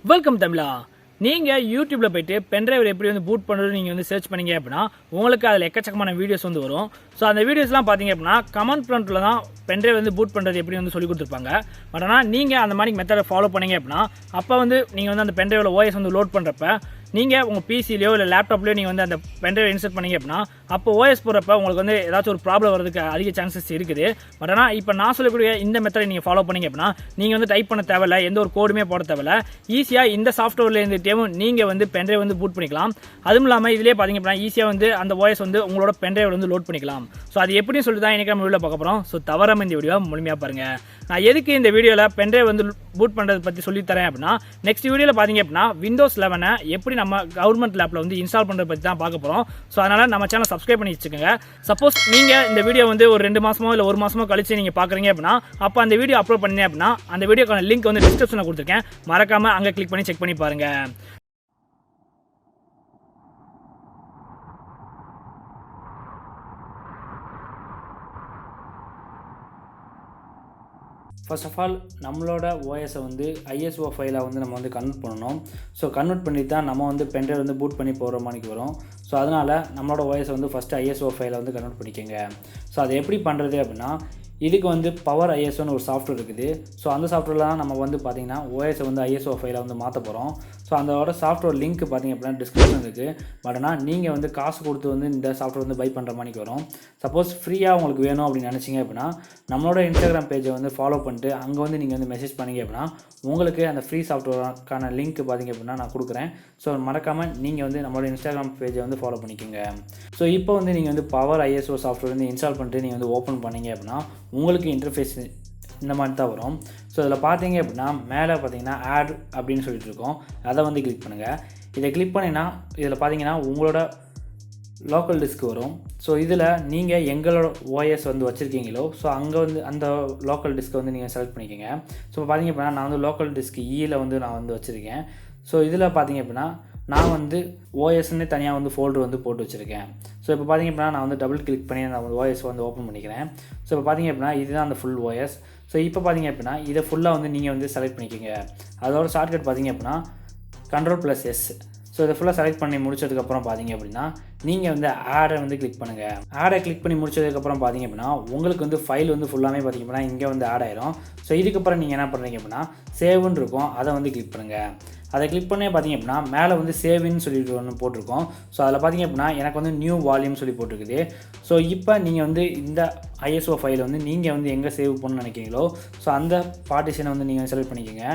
Welcome தமிழா. நீங்கள் யூடியூப்பில் போய்ட்டு பென்ட்ரைவர் எப்படி வந்து பூட் பண்ணுறது நீங்கள் வந்து சர்ச் பண்ணிங்க அப்படின்னா உங்களுக்கு அதில் எக்கச்சக்கமான வீடியோஸ் வந்து வரும். ஸோ அந்த வீடியோஸ்லாம் பார்த்தீங்க அப்படின்னா கமெண்ட் ப்ராம்ப்ட்டில் தான் பென்ட்ரைவ் வந்து பூட் பண்ணுறது எப்படி வந்து சொல்லி கொடுத்துருப்பாங்க. பட் ஆனால் நீங்கள் அந்த மாதிரி மெத்தடை ஃபாலோ பண்ணீங்க அப்படின்னா அப்போ வந்து நீங்கள் வந்து அந்த பென்ட்ரைவில் ஓஎஸ் வந்து லோட் பண்ணுறப்ப நீங்கள் உங்கள் பிசிலையோ இல்லை லேப்டாப்லையோ நீங்கள் வந்து அந்த பென்ட்ரைவ் இன்சர்ட் பண்ணிங்க அப்படின்னா அப்போ ஓஎஸ் போடுறப்ப உங்களுக்கு வந்து ஏதாச்சும் ஒரு ப்ராப்ளம் வரதுக்கு அதிக சான்சஸ் இருக்குது. பட் ஆனால் இப்போ நான் சொல்லக்கூடிய இந்த மெத்தடை நீங்கள் ஃபாலோ பண்ணிங்க அப்படின்னா நீங்கள் வந்து டைப் பண்ண தேவையில்ல, எந்த ஒரு கோடுமே போட தேவையில்ல, ஈஸியாக இந்த சாஃப்ட்வேரில் இருந்துகிட்டே நீங்கள் வந்து பென்ட்ரைவ் வந்து பூட் பண்ணிக்கலாம். அதுவும் இல்லாமல் இதிலே பார்த்தீங்க அப்படின்னா ஈஸியாக வந்து அந்த ஓஎஸ் வந்து உங்களோட பென்ட்ரைவ் வந்து லோட் பண்ணிக்கலாம். ஸோ அது எப்படின்னு சொல்லி தான் இன்றைக்கி நம்ம வீடியோவில் பார்க்க போகிறோம். ஸோ தவறாமல் இந்த வீடியோ முழுமையாக பாருங்கள். நான் எதுக்கு இந்த வீடியோவில் பென்ட்ரைவ் வந்து பூட் பண்ணுறதை பற்றி சொல்லித்தரேன் அப்படின்னா நெக்ஸ்ட் வீடியோவில் பார்த்தீங்க அப்படின்னா விண்டோஸ் 11 எப்படி நம்ம கவர்மெண்ட் லேப்பில் வந்து இன்ஸ்டால் பண்ணுறதை பற்றி தான் பார்க்க போகிறோம். ஸோ அதனால் நம்ம சேனல் சப்ஸ்கிரைப் பண்ணி வச்சுக்கோங்க. சப்போஸ் நீங்கள் இந்த வீடியோ வந்து ஒரு 2 மாதமோ இல்லை 1 மாதமோ கழிச்சு நீங்கள் பார்க்குறீங்க அப்படின்னா அப்போ அந்த வீடியோ அப்லோட் பண்ணீங்க அப்படின்னா அந்த வீடியோக்கான லிங்க் வந்து டிஸ்கிரிப்ஷனில் கொடுத்துருக்கேன். மறக்காமல் அங்கே கிளிக் பண்ணி செக் பண்ணி பாருங்கள். ஃபர்ஸ்ட் ஆஃப் ஆல் நம்மளோட ஓஎஸை வந்து ஐஎஸ்ஓ ஃபைலாக வந்து நம்ம வந்து கன்வெர்ட் பண்ணணும். ஸோ கன்வெர்ட் பண்ணி தான் நம்ம வந்து பென்ட்ரைவ் வந்து பூட் பண்ணி போகிற மாதிரிக்கு வரும். ஸோ அதனால் நம்மளோட ஓஎஸை வந்து ஃபஸ்ட்டு ஐஎஸ்ஓ ஃபைலை வந்து கன்வெர்ட் பண்ணிக்கோங்க. ஸோ அதை எப்படி பண்ணுறது அப்படின்னா இதுக்கு வந்து பவர் ஐஎஸ்ஓன்னு ஒரு சாஃப்ட்வேர் இருக்குது. ஸோ அந்த சாஃப்ட்வேரில் தான் நம்ம வந்து பார்த்திங்கன்னா ஓஎஸை வந்து ஐஎஸ்ஓ ஃபைலை வந்து மாற்ற போகிறோம். ஸோ அதோட சாஃப்ட்வேர் லிங்க் பார்த்திங்க அப்படின்னா டிஸ்கிரிப்ஷன் இருக்குது. பட் ஆனால் நீங்கள் வந்து காசு கொடுத்து வந்து இந்த சாஃப்ட்வேர் வந்து பை பண்ணுற மாதிரி வரும். சப்போஸ் ஃப்ரீயாக உங்களுக்கு வேணும் அப்படின்னு நினச்சிங்க அப்படின்னா நம்மளோட இன்ஸ்டாகிராம் பேஜை வந்து ஃபாலோ பண்ணிட்டு அங்கே வந்து நீங்கள் வந்து மெசேஜ் பண்ணிங்க அப்படின்னா உங்களுக்கு அந்த ஃப்ரீ சாஃப்ட்வேருக்கான லிங்க் பார்த்திங்க அப்படின்னா நான் கொடுக்குறேன். ஸோ மறக்காமல் நீங்கள் வந்து நம்மளோட இன்ஸ்டாகிராம் பேஜை வந்து ஃபாலோ பண்ணிக்கோங்க. ஸோ இப்போ வந்து நீங்கள் வந்து பவர் ஐஎஸ்ஓ சாஃப்ட்வேர் வந்து இன்ஸ்டால் பண்ணிட்டு நீங்கள் வந்து ஓப்பன் பண்ணிங்க அப்படின்னா உங்களுக்கு இன்டர்ஃபேஸ் இந்த மாதிரி தான் வரும். ஸோ இதில் பார்த்தீங்க அப்படின்னா மேலே பார்த்தீங்கன்னா ஆட் அப்படின்னு சொல்லிட்டு இருக்கோம். அதை வந்து கிளிக் பண்ணுங்கள். இதை கிளிக் பண்ணிங்கன்னா இதில் பார்த்தீங்கன்னா உங்களோட லோக்கல் டிஸ்க் வரும். ஸோ இதில் நீங்கள் எங்களோட ஓஎஸ் வந்து வச்சுருக்கீங்களோ ஸோ அங்கே வந்து அந்த லோக்கல் டிஸ்க்கை வந்து நீங்கள் செலக்ட் பண்ணிக்கோங்க. ஸோ பார்த்தீங்க அப்படின்னா நான் வந்து லோக்கல் டிஸ்க் ஈயில் வந்து நான் வந்து வச்சுருக்கேன். ஸோ இதில் பார்த்தீங்க அப்படின்னா நான் வந்து ஓஎஸ்ன்னு தனியாக வந்து ஃபோல்டர் வந்து போட்டு வச்சுருக்கேன். ஸோ இப்போ பார்த்திங்க அப்படின்னா நான் வந்து டபுள் கிளிக் பண்ணி நான் வந்து ஓஎஸ் வந்து ஓப்பன் பண்ணிக்கிறேன். ஸோ இப்போ பார்த்திங்க அப்படின்னா இதுதான் அந்த ஃபுல் ஓஎஸ். ஸோ இப்போ பார்த்திங்க அப்படின்னா இதை ஃபுல்லாக வந்து நீங்கள் வந்து செலக்ட் பண்ணிக்கோங்க. அதோட ஷார்ட்கட் பார்த்திங்க அப்படின்னா Ctrl+S. ஸோ இதை ஃபுல்லாக செலக்ட் பண்ணி முடிச்சதுக்கப்புறம் பார்த்திங்க அப்படின்னா நீங்கள் வந்து ஆடை வந்து கிளிக் பண்ணுங்கள். ஆடை கிளிக் பண்ணி முடிச்சதுக்கப்புறம் பார்த்திங்க அப்படின்னா உங்களுக்கு வந்து ஃபைல் வந்து ஃபுல்லாமே பார்த்திங்க அப்படின்னா இங்கே வந்து ஆட் ஆயிரும். ஸோ இதுக்கப்புறம் நீங்கள் என்ன பண்ணுறீங்க அப்படின்னா சேவ்னு இருக்கும், அதை வந்து கிளிக் பண்ணுங்கள். அதை கிளிக் பண்ணே பார்த்திங்க அப்படின்னா மேலே வந்து சேவின்னு சொல்லிட்டு ஒன்று போட்டிருக்கோம். ஸோ அதில் பார்த்திங்க அப்படின்னா எனக்கு வந்து நியூ வால்யூம் சொல்லி போட்டிருக்குது. ஸோ இப்போ நீங்கள் வந்து இந்த ஐஎஸ்ஓ ஃபைலை வந்து நீங்கள் வந்து எங்கே சேவ் பண்ணணும்னு நினைக்கிறீங்களோ ஸோ அந்த பார்ட்டிஷனை வந்து நீங்கள் செலக்ட் பண்ணிக்கோங்க.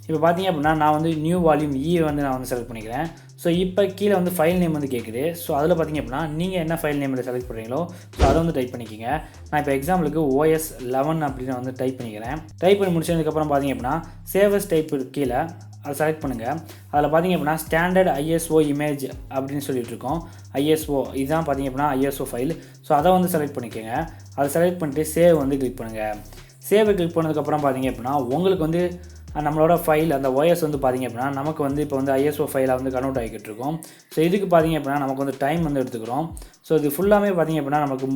இப்போ பார்த்திங்க அப்படின்னா நான் வந்து நியூ வால்யூம் வந்து நான் வந்து செலக்ட் பண்ணிக்கிறேன். ஸோ இப்போ கீழே வந்து ஃபைல் நேம் வந்து கேட்குது. ஸோ அதில் பார்த்திங்க அப்படின்னா நீங்கள் என்ன ஃபைல் நேமில் செலக்ட் பண்ணுறீங்களோ ஸோ அதை வந்து டைப் பண்ணிக்கோங்க. நான் இப்போ எக்ஸாம்பிளுக்கு OS 11 அப்படின்னு வந்து டைப் பண்ணிக்கிறேன். டைப் பண்ணி முடிச்சதுக்கப்புறம் பார்த்திங்க அப்படின்னா சேவஸ் டைப் கீழே அதை செலக்ட் பண்ணுங்கள். அதில் பார்த்திங்க அப்படின்னா ஸ்டாண்டர்ட் ஐஎஸ்ஓ இமேஜ் அப்படின்னு சொல்லிட்டு இருக்கோம். ஐஎஸ்ஓ இதுதான் பார்த்திங்க அப்படின்னா ஐஎஸ்ஓ ஃபைல். ஸோ அதை வந்து செலக்ட் பண்ணிக்கோங்க. அதை செலக்ட் பண்ணிட்டு சேவ் வந்து கிளிக் பண்ணுங்கள். சேவை கிளிக் பண்ணதுக்கப்புறம் பார்த்திங்க அப்படின்னா உங்களுக்கு வந்து நம்மளோட ஃபைல் அந்த ஓஎஸ் வந்து பார்த்திங்க அப்படின்னா நமக்கு வந்து இப்போ வந்து ஐஎஸ்ஓ ஃபைலாக வந்து கன்வெர்ட் ஆகிக்கிட்டு இருக்கோம். ஸோ இதுக்கு பார்த்திங்க அப்படின்னா நமக்கு வந்து டைம் வந்து எடுத்துக்கிறோம். ஸோ இது ஃபுல்லாமே பார்த்திங்க அப்படின்னா நமக்கு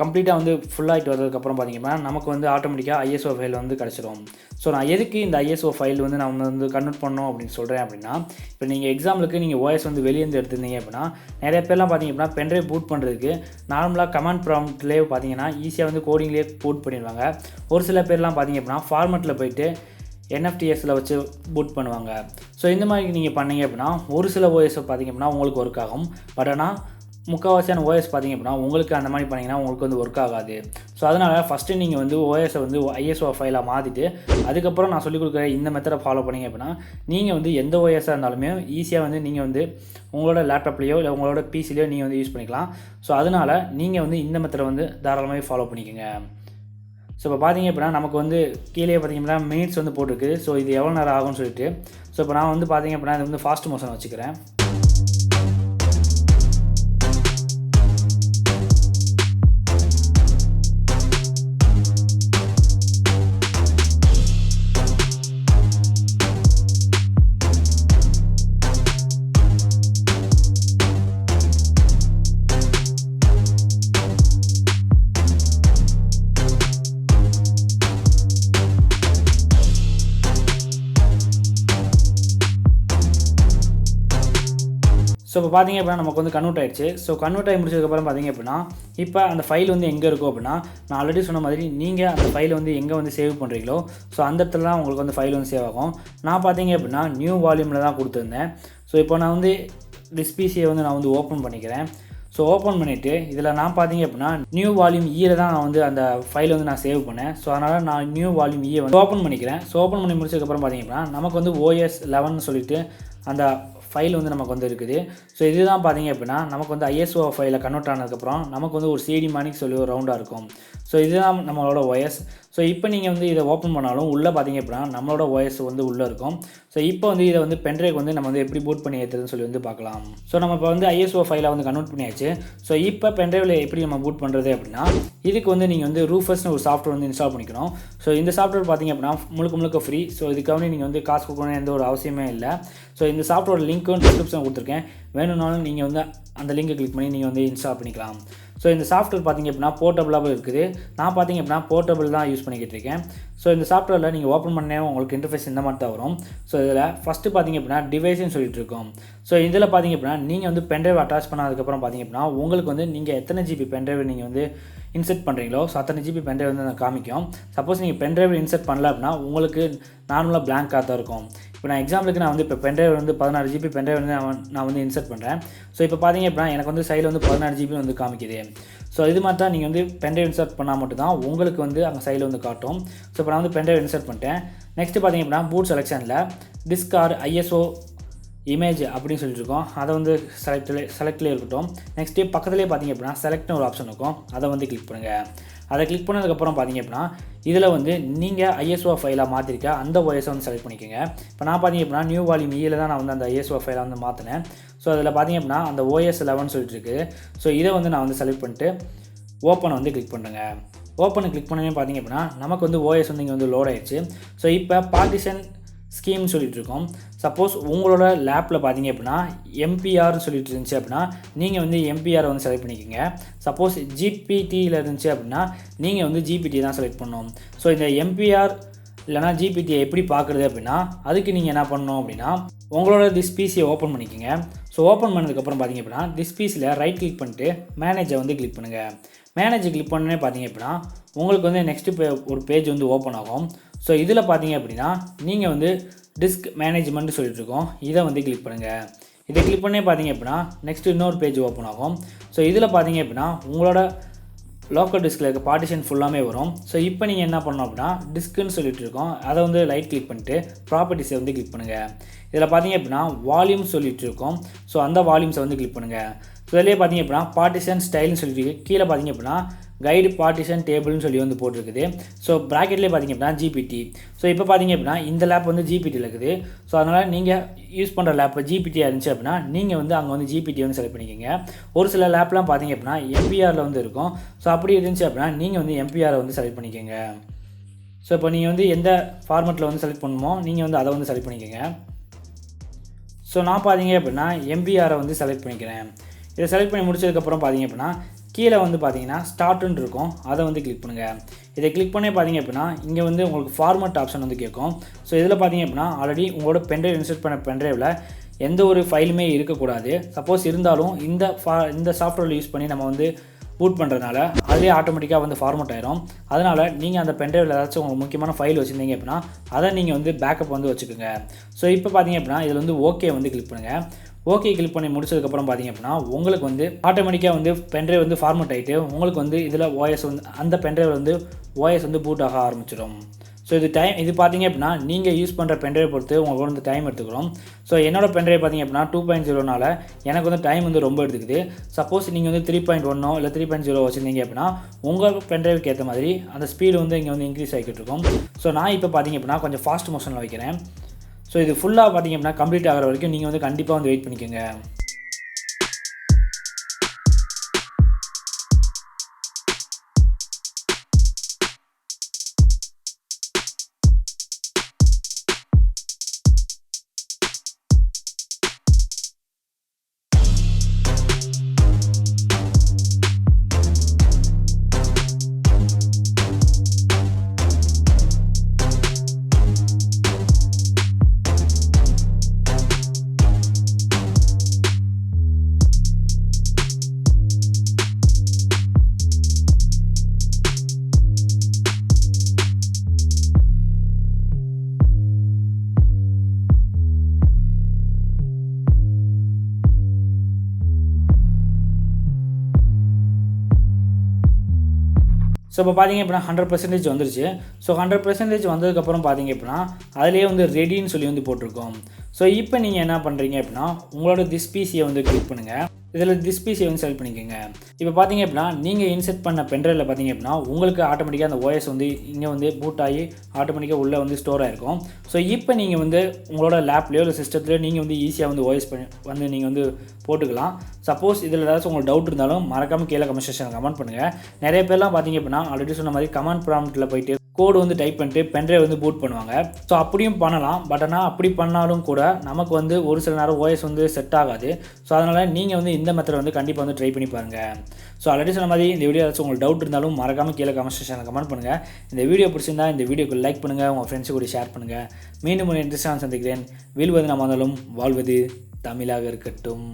கம்ப்ளீட்டாக வந்து ஃபுல்லாகிட்டு வந்ததுக்கப்புறம் பார்த்திங்க அப்படின்னா நமக்கு வந்து ஆட்டோமேட்டிக்காக ஐஎஸ்ஓ ஃபைல் வந்து கிடச்சிரும். ஸோ நான் எதுக்கு இந்த ஐஎஸ்ஓ ஃபைல் வந்து நான் வந்து கன்வெர்ட் பண்ணணும் அப்படின்னு சொல்கிறேன் அப்படின்னா இப்போ நீங்கள் எக்ஸாம்பிளுக்கு நீங்கள் ஓஎஸ் வந்து வெளியேந்து எடுத்துருந்தீங்க அப்படின்னா நிறைய பேர்லாம் பார்த்திங்க அப்படின்னா பென்ட்ரைவ் பூட் பண்ணுறதுக்கு நார்மலாக கமாண்ட் ப்ராம்ப்ட்லேயே பார்த்திங்கன்னா ஈஸியாக வந்து கோடிங்லேயே பூட் பண்ணிடுவாங்க. ஒரு சில பேர்லாம் பார்த்திங்க அப்படின்னா ஃபார்மெட்டில் போய்ட்டு NFTSல வச்சு பூட் பண்ணுவாங்க. ஸோ இந்த மாதிரி நீங்கள் பண்ணிங்க அப்படின்னா ஒரு சில ஓஎஸை பார்த்திங்க அப்படின்னா உங்களுக்கு ஒர்க் ஆகும். பட் ஆனால் முக்கால்வாசியான ஓஎஸ் பார்த்திங்க அப்படின்னா உங்களுக்கு அந்த மாதிரி பண்ணிங்கன்னா உங்களுக்கு வந்து ஒர்க் ஆகாது. ஸோ அதனால் ஃபஸ்ட்டு நீங்கள் வந்து ஓஎஸை வந்து ஐஎஸ்ஓ ஃபைலாக மாற்றிட்டு அதுக்கப்புறம் நான் சொல்லிக் கொடுக்குற இந்த மெத்தடை ஃபாலோ பண்ணிங்க அப்படின்னா நீங்கள் வந்து எந்த ஓஎஸாக இருந்தாலுமே ஈஸியாக வந்து நீங்கள் வந்து உங்களோட லேப்டாப்லேயோ இல்லை உங்களோட பிசிலையோ நீங்கள் வந்து யூஸ் பண்ணிக்கலாம். ஸோ அதனால் நீங்கள் வந்து இந்த மெத்தடை வந்து தாராளமாகவே ஃபாலோ பண்ணிக்கோங்க. ஸோ இப்போ பார்த்திங்க அப்படின்னா நமக்கு வந்து கீழே பார்த்திங்க அப்படின்னா மினிட்ஸ் வந்து போட்டிருக்கு. ஸோ இது எவ்வளோ நேரம் ஆகும்னு சொல்லிட்டு ஸோ இப்போ நான் வந்து பார்த்திங்க அப்படின்னா இது வந்து ஃபாஸ்ட் மோஷன் வச்சுக்கிறேன். ஸோ இப்போ பார்த்தீங்க அப்படின்னா நமக்கு வந்து கன்வெர்ட் ஆயிடுச்சு. ஸோ கன்வெர்ட் ஆகி முடிச்சதுக்கப்புறம் பார்த்தீங்க அப்படின்னா இப்போ அந்த ஃபைல் வந்து எங்கே இருக்கும் அப்படின்னா நான் ஆல்ரெடி சொன்ன மாதிரி நீங்கள் அந்த ஃபைலை வந்து எங்கே வந்து சேவ் பண்ணுறீங்களோ ஸோ அந்த இடத்துல தான் உங்களுக்கு வந்து ஃபைல் வந்து சேவ் ஆகும். நான் பார்த்தீங்க அப்படின்னா நியூ வால்யூமில் தான் கொடுத்துருந்தேன். ஸோ இப்போ நான் வந்து திஸ் பிசியை வந்து நான் வந்து ஓப்பன் பண்ணிக்கிறேன். ஸோ ஓப்பன் பண்ணிவிட்டு இதில் நான் பார்த்தீங்க அப்படின்னா நியூ வால்யூம் ஈயில் தான் நான் வந்து அந்த ஃபைல் வந்து நான் சேவ் பண்ணேன். ஸோ அதனால் நான் நியூ வால்யூம் ஈயை வந்து ஓப்பன் பண்ணிக்கிறேன். ஸோ ஓப்பன் பண்ணி முடிச்சதுக்கப்புறம் பார்த்தீங்க அப்படின்னா நமக்கு வந்து OS 11 சொல்லிட்டு அந்த ஃபைல் வந்து நமக்கு வந்து இருக்குது. ஸோ இதுதான் பார்த்தீங்க அப்படின்னா நமக்கு வந்து ISO ஃபைலை கன்வெர்ட் ஆனதுக்கப்புறம் நமக்கு வந்து ஒரு CD மானிக் சொல்லி ஒரு ரவுண்டாக இருக்கும். ஸோ இதுதான் நம்மளோட OS. ஸோ இப்போ நீங்கள் வந்து இதை ஓப்பன் பண்ணாலும் உள்ளே பார்த்தீங்க அப்படின்னா நம்மளோட OS வந்து உள்ளே இருக்கும். ஸோ இப்போ வந்து இதை வந்து பென்ட்ரைவ் வந்து நம்ம வந்து எப்படி பூட் பண்ணி ஏற்றுறதுன்னு சொல்லி வந்து பார்க்கலாம். ஸோ நம்ம இப்போ வந்து ISO ஃபைலை வந்து கன்வெர்ட் பண்ணியாச்சு. ஸோ இப்போ பென்ட்ரைவில் எப்படி நம்ம பூட் பண்ணுறது அப்படின்னா இதுக்கு வந்து நீங்கள் வந்து ரூஃபஸ்னு ஒரு சாஃப்ட்வேர் வந்து இன்ஸ்டால் பண்ணிக்கணும். ஸோ இந்த சாஃப்ட்வேர் பார்த்தீங்க அப்படின்னா முழுக்க ஃப்ரீ. ஸோ இதுக்காக நீங்கள் வந்து காசு கொடுக்கணும் எந்த ஒரு அவசியமே இல்லை. ஸோ இந்த சாஃப்ட்வேர் லிங்க்கும் டிஸ்கிரிப்ஷன் கொடுத்துருக்கேன். வேணும்னாலும் நீங்கள் வந்து அந்த லிங்கை கிளிக் பண்ணி நீங்கள் வந்து இன்ஸ்டால் பண்ணிக்கலாம். ஸோ இந்த சாஃப்ட்வேர் பார்த்திங்க அப்படின்னா போர்ட்டபுளாக இருக்குது. நான் பார்த்திங்க அப்படின்னா போர்ட்டபுள் தான் யூஸ் பண்ணிக்கிட்டு இருக்கேன். ஸோ இந்த சாஃப்ட்வேரில் நீங்கள் ஓப்பன் பண்ணே உங்களுக்கு இன்டர்ஃபேஸ் இந்த மாதிரி தான் வரும். ஸோ இதில் ஃபஸ்ட்டு பார்த்திங்க அப்படின்னா டிவைஸ்ன்னு சொல்லிட்டு இருக்கோம். ஸோ இதில் பார்த்திங்க அப்படின்னா நீங்கள் வந்து பென்ட்ரைவ் அட்டாச் பண்ணதுக்கப்புறம் பார்த்திங்க அப்படின்னா உங்களுக்கு வந்து நீங்கள் எத்தனை GB பென்ட்ரைவ் நீங்கள் வந்து இன்செர்ட் பண்ணுறீங்களோ ஸோ அத்தனை GB பென்ட்ரைவ் வந்து நான் காமிக்கும். சப்போஸ் நீங்கள் பென்ட்ரைவ் இன்செர்ட் பண்ணல அப்படின்னா உங்களுக்கு நார்மலாக பிளாங்காக தான் இருக்கும். இப்போ நான் எக்ஸாம்பிளுக்கு நான் வந்து இப்போ பென்ட்ரைவ் வந்து 16 GB பென்ட்ரைவ் வந்து நான் வந்து இன்செர்ட் பண்ணுறேன். ஸோ இப்போ பார்த்தீங்க அப்படின்னா எனக்கு வந்து சைடில் வந்து 16 GB வந்து காமிக்குது. ஸோ இது மாதிரி தான் நீங்கள் வந்து பென்ட்ரைவ் இன்செர்ட் பண்ணால் மட்டும் தான் உங்களுக்கு வந்து அங்கே சைடில் வந்து காட்டும். ஸோ இப்போ நான் வந்து பென்ட்ரைவ் இன்செர்ட் பண்ணிட்டேன். நெக்ஸ்ட்டு பார்த்தீங்க அப்படின்னா பூட் செலெக்ஷனில் டிஸ்க் ஆர் ISO இமேஜ் அப்படின்னு சொல்லிட்டு இருக்கோம். அதை வந்து செலக்ட்லேயே இருக்கட்டும். நெக்ஸ்ட்டு பக்கத்துலேயே பார்த்தீங்க அப்படின்னா செலக்ட்னு ஒரு ஆப்ஷன் இருக்கும். அதை வந்து கிளிக் பண்ணுங்கள். அதை கிளிக் பண்ணதுக்கப்புறம் பார்த்தீங்க அப்படின்னா இதில் வந்து நீங்கள் ISO ஃபைலாக மாற்றிருக்க அந்த OS வந்து செலக்ட் பண்ணிக்கோங்க. இப்போ நான் பார்த்தீங்க அப்படின்னா நியூ வால்யூம் ஈயில் தான் நான் வந்து அந்த ISO ஃபைலை வந்து மாற்றினேன். ஸோ அதில் பார்த்தீங்க அப்படின்னா அந்த OS 11 சொல்லிட்டு இருக்குது. ஸோ இதை வந்து நான் வந்து செலக்ட் பண்ணிட்டு ஓப்பனை வந்து கிளிக் பண்ணுறேங்க. ஓப்பனை கிளிக் பண்ணவே பார்த்தீங்க அப்படின்னா நமக்கு வந்து OS வந்து இங்கே வந்து லோட் ஆயிடுச்சு. ஸோ இப்போ பார்ட்டிஷன் ஸ்கீம்னு சொல்லிட்டு இருக்கோம். சப்போஸ் உங்களோட லேப்பில் பார்த்தீங்க அப்படின்னா MPRன்னு சொல்லிட்டு இருந்துச்சு அப்படின்னா நீங்கள் வந்து MPR வந்து செலக்ட் பண்ணிக்கோங்க. சப்போஸ் GPTயில் இருந்துச்சு அப்படின்னா நீங்கள் வந்து GPT தான் செலக்ட் பண்ணணும். ஸோ இந்த MPR இல்லைனா GPTயை எப்படி பார்க்குறது அப்படின்னா அதுக்கு நீங்கள் என்ன பண்ணணும் அப்படின்னா உங்களோட திஸ் பிசியை ஓப்பன் பண்ணிக்கோங்க. ஸோ ஓப்பன் பண்ணதுக்கப்புறம் பார்த்தீங்க அப்படின்னா திஸ் பிசியில் ரைட் கிளிக் பண்ணிட்டு மேனேஜை வந்து கிளிக் பண்ணுங்கள். மேனேஜை கிளிக் பண்ணே பார்த்தீங்க அப்படின்னா உங்களுக்கு வந்து நெக்ஸ்ட்டு ஒரு பேஜ் வந்து ஓப்பன் ஆகும். ஸோ இதில் பார்த்தீங்க அப்படின்னா நீங்கள் வந்து டிஸ்க் மேனேஜ்மெண்ட்டு சொல்லிட்டு இருக்கோம். இதை வந்து கிளிக் பண்ணுங்கள். இதை கிளிக் பண்ணே பார்த்தீங்க அப்படின்னா நெக்ஸ்ட்டு இன்னொரு பேஜ் ஓப்பன் ஆகும். ஸோ இதில் பார்த்தீங்க அப்படின்னா உங்களோட லோக்கல் டிஸ்கில் இருக்க பார்ட்டிஷன் ஃபுல்லாமே வரும். ஸோ இப்போ நீங்கள் என்ன பண்ணணும் அப்படின்னா டிஸ்க்குன்னு சொல்லிட்டு இருக்கோம். அதை வந்து ரைட் கிளிக் பண்ணிட்டு ப்ராப்பர்ட்டிஸை வந்து கிளிக் பண்ணுங்கள். இதில் பார்த்தீங்க அப்படின்னா வால்யூம் சொல்லிட்டு இருக்கோம். ஸோ அந்த வால்யூம்ஸை வந்து கிளிக் பண்ணுங்கள். ஸோ இதிலே பார்த்தீங்க அப்படின்னா பார்ட்டிஷன் ஸ்டைல்னு சொல்லிட்டு கீழே பார்த்தீங்க அப்படின்னா கைடு பார்ட்டிஷன் டேபிள்னு சொல்லி வந்து போட்டிருக்குது. ஸோ ப்ராக்கெட்லேயே பார்த்தீங்க அப்படின்னா GPT. ஸோ இப்போ பார்த்தீங்க அப்படின்னா இந்த லேப் வந்து GPTயில் இருக்குது. ஸோ அதனால் நீங்கள் யூஸ் பண்ணுற லேப் GPTயாக இருந்துச்சு அப்படின்னா நீங்கள் வந்து அங்கே வந்து GPT வந்து செலக்ட் பண்ணிக்கோங்க. ஒரு சில லேப்லாம் பார்த்தீங்க அப்படின்னா MPRயில் வந்து இருக்கும். ஸோ அப்படி இருந்துச்சு அப்படின்னா நீங்கள் வந்து MPRை வந்து செலக்ட் பண்ணிக்கோங்க. ஸோ இப்போ நீங்கள் வந்து எந்த ஃபார்மெட்டில் வந்து செலக்ட் பண்ணணுமோ நீங்கள் வந்து அதை வந்து செலக்ட் பண்ணிக்கோங்க. ஸோ நான் பார்த்தீங்க அப்படின்னா MPRை வந்து செலக்ட் பண்ணிக்கிறேன். இதை செலக்ட் பண்ணி முடிச்சதுக்கப்புறம் பார்த்தீங்க அப்படின்னா கீழே வந்து பார்த்தீங்கன்னா ஸ்டார்ட்டுன்னு இருக்கும். அதை வந்து கிளிக் பண்ணுங்கள். இதை கிளிக் பண்ணி பார்த்தீங்க அப்படின்னா இங்கே வந்து உங்களுக்கு ஃபார்மட் ஆப்ஷன் வந்து கேட்கும். ஸோ இதில் பார்த்தீங்க அப்படின்னா ஆல்ரெடி உங்களோட பென்ட்ரைவ் இன்சர்ட் பண்ண பென்ட்ரைவில் எந்த ஒரு ஃபைலுமே இருக்கக்கூடாது. சப்போஸ் இருந்தாலும் இந்த சாஃப்ட்வேரில் யூஸ் பண்ணி நம்ம வந்து பூட் பண்ணுறதுனால அதுவே ஆட்டோமேட்டிக்காக வந்து ஃபார்மட் ஆயிரும். அதனால் நீங்கள் அந்த பென்ட்ரைவில் ஏதாச்சும் உங்களுக்கு முக்கியமான ஃபைல் வச்சுருந்தீங்க அப்படின்னா அதை நீங்கள் வந்து பேக்கப் வந்து வச்சுக்கோங்க. ஸோ இப்போ பார்த்தீங்க அப்படின்னா இதில் வந்து ஓகே வந்து கிளிக் பண்ணுங்கள். ஓகே கிளிக் பண்ணி முடிச்சதுக்கப்புறம் பார்த்தீங்க அப்படின்னா உங்களுக்கு வந்து ஆட்டோமேட்டிக்காக வந்து பென்ட்ரைவ் வந்து ஃபார்மட் ஆகிட்டு உங்களுக்கு வந்து இதில் OS வந்து அந்த பென்ட்ரைவில் வந்து OS வந்து பூட் ஆக ஆரம்பிச்சிடும். ஸோ இது பார்த்தீங்க அப்படின்னா நீங்கள் யூஸ் பண்ணுற பென்ட்ரைவ் பொறுத்து உங்களுக்கு வந்து டைம் எடுத்துக்கிறோம். ஸோ என்னோட பென்ட்ரைவ் பார்த்தீங்க அப்படின்னா 2.0னால எனக்கு வந்து டைம் வந்து ரொம்ப எடுத்துக்குது. சப்போஸ் நீங்கள் வந்து 3.1 இல்லை 3.0 வச்சுருந்தீங்க அப்படின்னா உங்கள் பென்ட்ரைவுக்கு ஏற்ற மாதிரி அந்த ஸ்பீடு வந்து இங்கே வந்து இன்க்ரீஸ் ஆகிக்கிட்டு இருக்கும். ஸோ நான் இப்போ பார்த்தீங்க அப்படின்னா கொஞ்சம் ஃபாஸ்ட் மோஷனில் வைக்கிறேன். ஸோ இது ஃபுல்லாக பார்த்தீங்க அப்படின்னா கம்ப்ளீட் ஆகிற வரைக்கும் நீங்கள் வந்து கண்டிப்பாக வந்து வெயிட் பண்ணிக்கோங்க. ஸோ இப்போ பார்த்தீங்க அப்படின்னா 100% வந்துருச்சு. ஸோ 100% வந்ததுக்கப்புறம் பார்த்தீங்க அப்படின்னா அதிலேயே வந்து ரெடின்னு சொல்லி வந்து போட்டிருக்கோம். ஸோ இப்போ நீங்கள் என்ன பண்ணுறீங்க அப்படின்னா உங்களோட திஸ் பிசியை வந்து கிளிக் பண்ணுங்கள். இதில் திஸ் பிசியை வந்து செலக்ட் பண்ணிக்கோங்க. இப்போ பார்த்தீங்க அப்படின்னா நீங்கள் இன்செர்ட் பண்ண பென்ட்ரைவில் பார்த்தீங்க அப்படின்னா உங்களுக்கு ஆட்டோமேட்டிக்காக அந்த ஓஎஸ் வந்து இங்கே வந்து பூட் ஆகி ஆட்டோமேட்டிக்காக உள்ளே வந்து ஸ்டோர் ஆகிருக்கும். ஸோ இப்போ நீங்கள் வந்து உங்களோட லேப்லேயோ இல்லை சிஸ்டத்துலையோ நீங்கள் வந்து ஈஸியாக வந்து ஓஎஸ் பண்ணி வந்து நீங்கள் வந்து போட்டுக்கலாம். சப்போஸ் இதில் ஏதாச்சும் உங்களுக்கு டவுட் இருந்தாலும் மறக்காமல் கீழே கமெண்ட் செக்ஷனில் கமெண்ட் பண்ணுங்கள். நிறைய பேர்லாம் பார்த்தீங்க அப்படின்னா ஆல்ரெடி சொன்ன மாதிரி கமெண்ட் ப்ராம்ப்ட்டில் போயிட்டு கோடு வந்து டைப் பண்ணிட்டு பென்ட்ரைவ் வந்து பூட் பண்ணுவாங்க. ஸோ அப்படியும் பண்ணலாம். பட் ஆனால் அப்படி பண்ணாலும் கூட நமக்கு வந்து ஒரு சில நேரம் ஓஎஸ் வந்து செட் ஆகாது. ஸோ அதனால் நீங்கள் வந்து இந்த மெத்தட் வந்து கண்டிப்பாக வந்து ட்ரை பண்ணி பாருங்கள். ஸோ ஆல்ரெடி சொன்ன மாதிரி இந்த வீடியோ ஏதாச்சும் உங்களுக்கு டவுட் இருந்தாலும் மறக்காமல் கீழே கமெண்ட் செக்ஷனில் கமெண்ட் பண்ணுங்கள். இந்த வீடியோ பிடிச்சிருந்தா இந்த வீடியோக்கு லைக் பண்ணுங்கள், உங்கள் ஃப்ரெண்ட்ஸு கூட ஷேர் பண்ணுங்கள். மீண்டும் ஒரு இன்ட்ரெஸ்டான சந்திக்கிறேன். வீழ்வது நாம் வந்தாலும் வாழ்வது தமிழாக இருக்கட்டும்.